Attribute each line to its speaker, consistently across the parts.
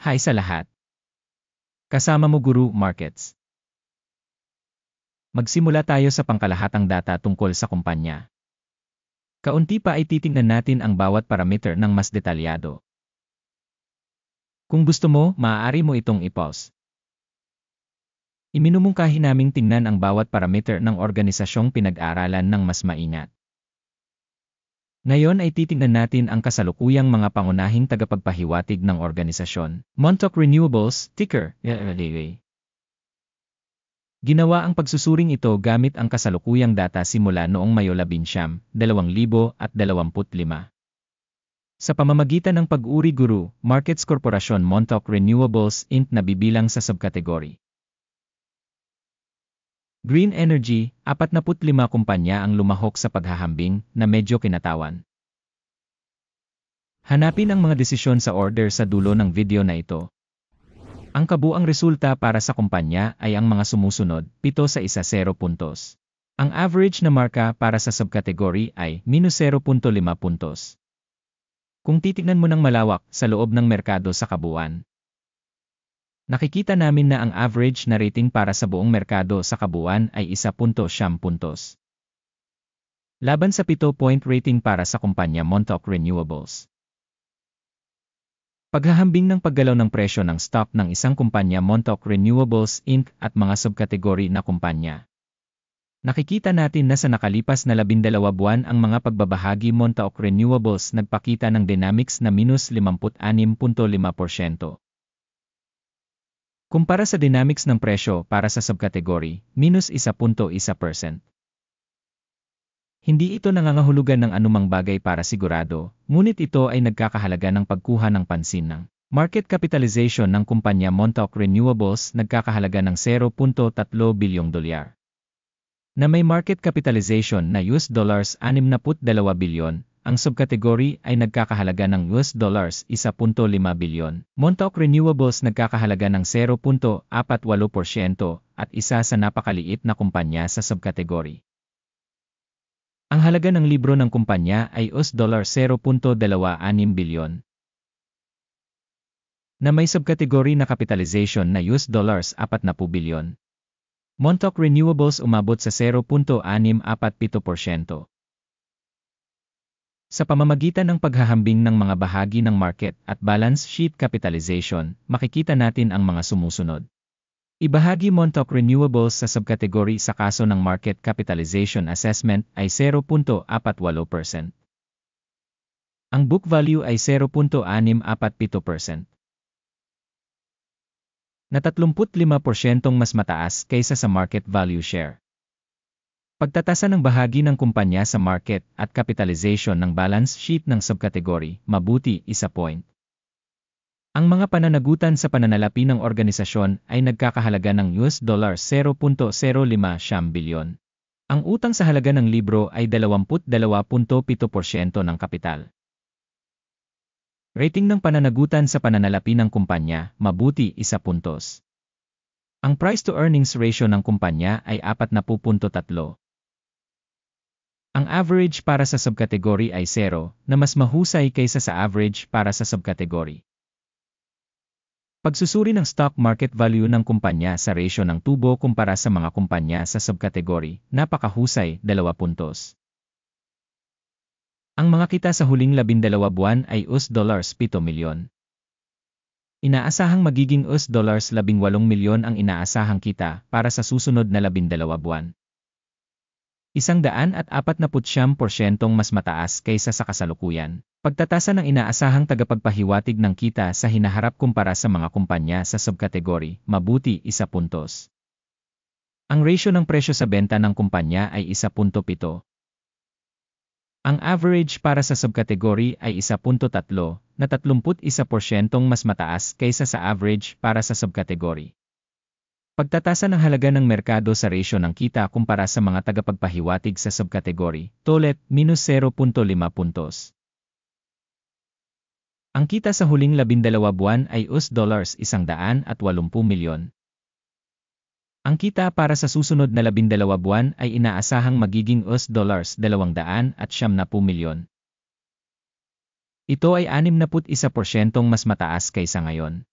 Speaker 1: Hi sa lahat. Kasama mo Guru Markets. Magsimula tayo sa pangkalahatang data tungkol sa kumpanya. Kaunti pa ay titingnan natin ang bawat parameter ng mas detalyado. Kung gusto mo, maaari mo itong i-pause. Iminumungkahi naming tingnan ang bawat parameter ng organisasyong pinag-aralan ng mas maingat. Ngayon ay titingnan natin ang kasalukuyang mga pangunahing tagapagpahiwatig ng organisasyon. Montauk Renewables, ticker, LLA. Ginawa ang pagsusuring ito gamit ang kasalukuyang data simula noong Mayo 11, 2025. Sa pamamagitan ng pag-uri Guru Markets Corporation Montauk Renewables Inc. na bibilang sa subkategory. Green Energy, 45 kumpanya ang lumahok sa paghahambing na medyo kinatawan. Hanapin ang mga desisyon sa order sa dulo ng video na ito. Ang kabuang resulta para sa kumpanya ay ang mga sumusunod, 7 sa 10 puntos. Ang average na marka para sa subkategory ay -0.5 puntos. Kung titignan mo ng malawak sa loob ng merkado sa kabuuan, nakikita namin na ang average na rating para sa buong merkado sa kabuuan ay 1.7 puntos. Laban sa 7-point rating para sa kumpanya Montauk Renewables. Paghahambing ng paggalaw ng presyo ng stock ng isang kumpanya Montauk Renewables Inc. at mga subkategory na kumpanya. Nakikita natin na sa nakalipas na 12 buwan ang mga pagbabahagi Montauk Renewables nagpakita ng dynamics na -56.5%. Kumpara sa dynamics ng presyo para sa subkategory, -1.1%. Hindi ito nangangahulugan ng anumang bagay para sigurado, ngunit ito ay nagkakahalaga ng pagkuha ng pansin ng market capitalization ng kumpanya Montauk Renewables nagkakahalaga ng $0.3 bilyong dolyar. Na may market capitalization na $62 bilyon, ang subkategory ay nagkakahalaga ng $1.5 bilyon. Montauk Renewables nagkakahalaga ng 0.48% at isa sa napakaliit na kumpanya sa subkategory. Ang halaga ng libro ng kumpanya ay $0.26 bilyon. Na may subkategory na capitalization na $40 bilyon. Montauk Renewables umabot sa 0.647%. Sa pamamagitan ng paghahambing ng mga bahagi ng market at balance sheet capitalization, makikita natin ang mga sumusunod. Ibahagi Montauk Renewables sa subkategory sa kaso ng market capitalization assessment ay 0.48%. Ang book value ay 0.647%. Na 35% mas mataas kaysa sa market value share. Pagtatasa ng bahagi ng kumpanya sa market at capitalization ng balance sheet ng subkategory, mabuti 1 point. Ang mga pananagutan sa pananalapi ng organisasyon ay nagkakahalaga ng $0.05 bilyon. Ang utang sa halaga ng libro ay 22.7% ng kapital. Rating ng pananagutan sa pananalapi ng kumpanya, mabuti 1 puntos. Ang price-to-earnings ratio ng kumpanya ay 40.3. Ang average para sa subkategory ay 0, na mas mahusay kaysa sa average para sa subkategory. Pagsusuri ng stock market value ng kumpanya sa ratio ng tubo kumpara sa mga kumpanya sa subkategory, napakahusay, 2 puntos. Ang mga kita sa huling 12 buwan ay $7 milyon. Inaasahang magiging $18 milyon ang inaasahang kita para sa susunod na 12 buwan. 149% mas mataas kaysa sa kasalukuyan. Pagtatasa ng inaasahang tagapagpahiwatig ng kita sa hinaharap kumpara sa mga kumpanya sa subkategory, mabuti 1 puntos. Ang ratio ng presyo sa benta ng kumpanya ay 1.7. Ang average para sa subkategory ay 1.3, na 31% mas mataas kaysa sa average para sa subkategory. Pagtatasa ng halaga ng merkado sa ratio ng kita kumpara sa mga tagapagpahiwatig sa subkategory, tolet, -0.5 puntos. Ang kita sa huling 12 buwan ay $180 milyon. Ang kita para sa susunod na 12 buwan ay inaasahang magiging $290 milyon. Ito ay 61% mas mataas kaysa ngayon.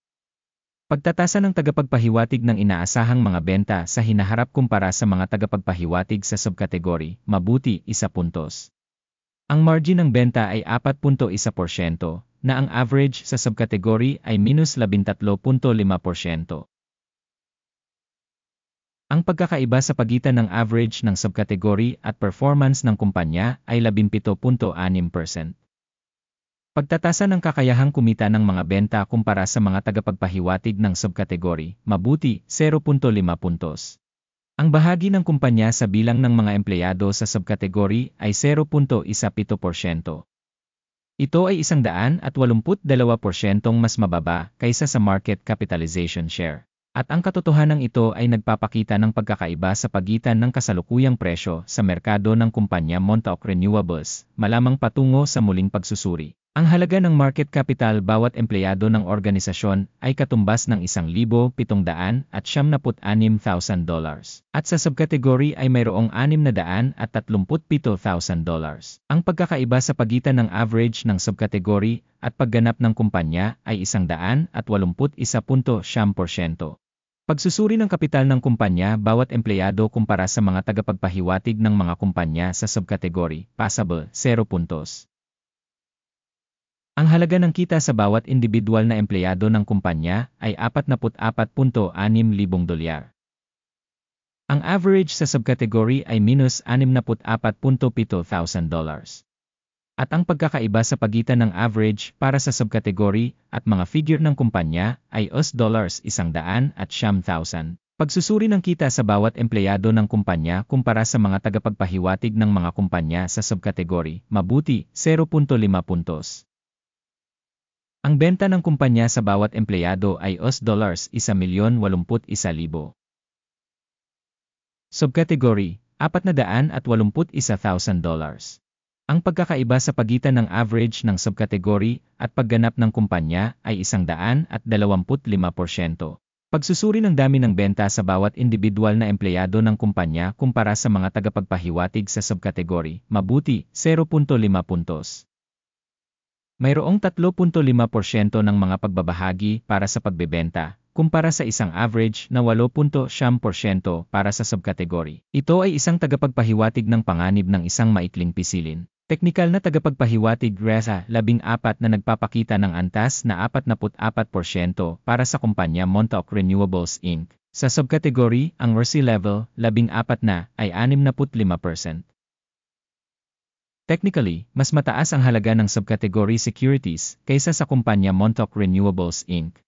Speaker 1: Pagtatasa ng tagapagpahiwatig ng inaasahang mga benta sa hinaharap kumpara sa mga tagapagpahiwatig sa subkategory, mabuti, 1 puntos. Ang margin ng benta ay 4.1%, na ang average sa subkategory ay -13.5%. Ang pagkakaiba sa pagitan ng average ng subkategory at performance ng kumpanya ay 17.6%. Pagtatasa ng kakayahang kumita ng mga benta kumpara sa mga tagapagpahiwatig ng subkategory, mabuti, 0.5 puntos. Ang bahagi ng kumpanya sa bilang ng mga empleyado sa subkategory ay 0.17%. Ito ay 182% mas mababa kaysa sa market capitalization share. At ang katotohanan ito ay nagpapakita ng pagkakaiba sa pagitan ng kasalukuyang presyo sa merkado ng kumpanya Montauk Renewables, malamang patungo sa muling pagsusuri. Ang halaga ng market capital bawat empleyado ng organisasyon ay katumbas ng $1,776,000 at sa subkategory ay mayroong $637,000. Ang pagkakaiba sa pagitan ng average ng subkategory at pagganap ng kumpanya ay 181.9%. Pagsusuri ng kapital ng kumpanya bawat empleyado kumpara sa mga tagapagpahiwatig ng mga kumpanya sa subkategory, passable, 0 puntos. Ang halaga ng kita sa bawat individual na empleyado ng kumpanya ay $44.600. Ang average sa subkategory ay -$64,700. At ang pagkakaiba sa pagitan ng average para sa subkategory at mga figure ng kumpanya ay $100,000. Pagsusuri ng kita sa bawat empleyado ng kumpanya kumpara sa mga tagapagpahiwatig ng mga kumpanya sa subkategory, mabuti, 0.5 puntos. Ang benta ng kumpanya sa bawat empleyado ay $1,081,000. Subkategory, $481,000. Ang pagkakaiba sa pagitan ng average ng subkategory at pagganap ng kumpanya ay 125%. Pagsusuri ng dami ng benta sa bawat individual na empleyado ng kumpanya kumpara sa mga tagapagpahiwatig sa subkategory, mabuti, 0.5 puntos. Mayroong 3.5% ng mga pagbabahagi para sa pagbebenta, kumpara sa isang average na 8.7% para sa subkategory. Ito ay isang tagapagpahiwatig ng panganib ng isang maikling pisilin. Teknikal na tagapagpahiwatig RESA 14 na nagpapakita ng antas na 44% para sa kumpanya Montauk Renewables Inc. Sa subkategory, ang RESI level 14 na ay 65%. Technically, mas mataas ang halaga ng subcategory securities kaysa sa kumpanya Montauk Renewables Inc.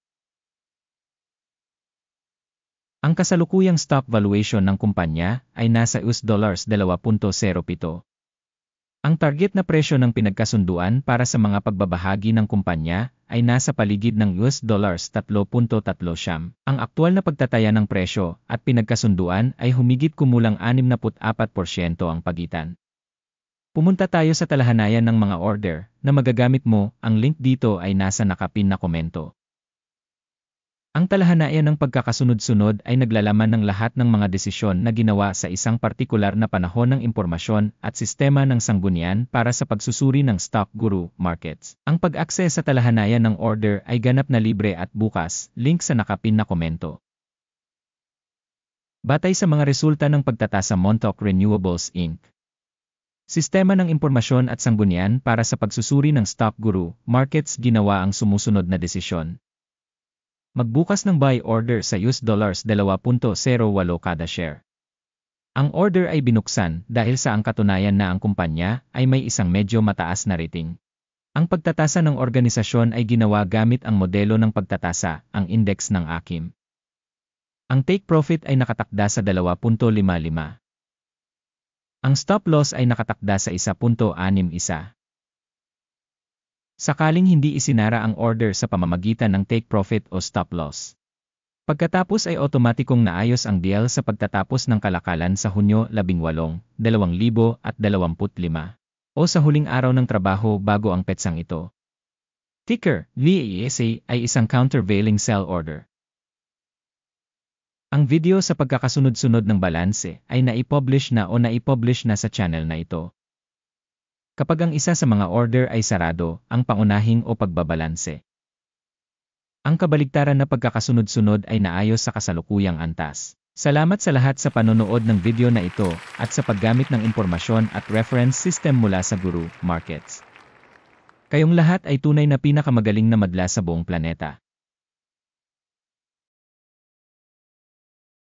Speaker 1: Ang kasalukuyang stock valuation ng kumpanya ay nasa $2.07. Ang target na presyo ng pinagkasunduan para sa mga pagbabahagi ng kumpanya ay nasa paligid ng $3.3. Ang aktual na pagtataya ng presyo at pinagkasunduan ay humigit kumulang 64% ang pagitan. Pumunta tayo sa talahanayan ng mga order na magagamit mo, ang link dito ay nasa nakapin na komento. Ang talahanayan ng pagkakasunod-sunod ay naglalaman ng lahat ng mga desisyon na ginawa sa isang partikular na panahon ng impormasyon at sistema ng sanggunian para sa pagsusuri ng Stock Guru Markets. Ang pag-access sa talahanayan ng order ay ganap na libre at bukas, link sa nakapin na komento. Batay sa mga resulta ng pagtatasa Montauk Renewables Inc. Sistema ng impormasyon at sanggunian para sa pagsusuri ng Stock Guru Markets ginawa ang sumusunod na desisyon. Magbukas ng buy order sa $2.08 kada share. Ang order ay binuksan dahil sa ang katunayan na ang kumpanya ay may isang medyo mataas na rating. Ang pagtatasa ng organisasyon ay ginawa gamit ang modelo ng pagtatasa, ang index ng AKIM. Ang take profit ay nakatakda sa 2.55. Ang stop loss ay nakatakda sa 1.61. Sakaling hindi isinara ang order sa pamamagitan ng take profit o stop loss. Pagkatapos ay otomatikong naayos ang deal sa pagtatapos ng kalakalan sa Hunyo 18, 2025 o sa huling araw ng trabaho bago ang petsang ito. Ticker, VASA ay isang countervailing sell order. Ang video sa pagkakasunod-sunod ng balanse ay naipublish na sa channel na ito. Kapag ang isa sa mga order ay sarado, ang pangunahing o pagbabalanse Ang kabaligtaran na pagkakasunod-sunod ay naayos sa kasalukuyang antas. Salamat sa lahat sa panonood ng video na ito at sa paggamit ng impormasyon at reference system mula sa Guru Markets. Kayong lahat ay tunay na pinakamagaling na madla sa buong planeta.